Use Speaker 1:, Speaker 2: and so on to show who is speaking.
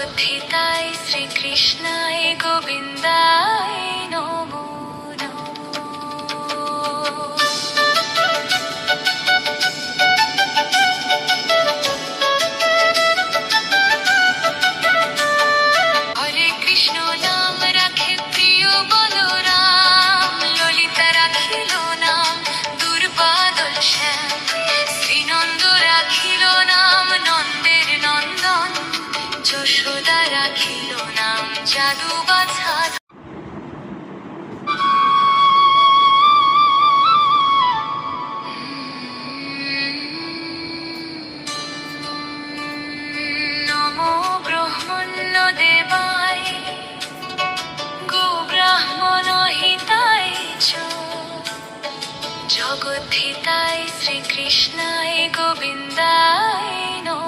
Speaker 1: জগদ্ধিতায় শ্রীকৃষ্ণায় গোবিন্দায় নমো নমো। হরে কৃষ্ণ নাম রাখে প্রিয় বলরাম, ললিতা রাখিল নাম দুর্বাদল শ্যাম, শ্রীনন্দ রাখিল নাম নন্দের নন্দন, যশোদা রাখিল নাম জাদু বাছা। নমো ব্রহ্মণ্য দেবায় গো ব্রাহ্মণ হিতায় চ, জগদ্ধিতায় শ্রীকৃষ্ণায় গোবিন্দায় নমো।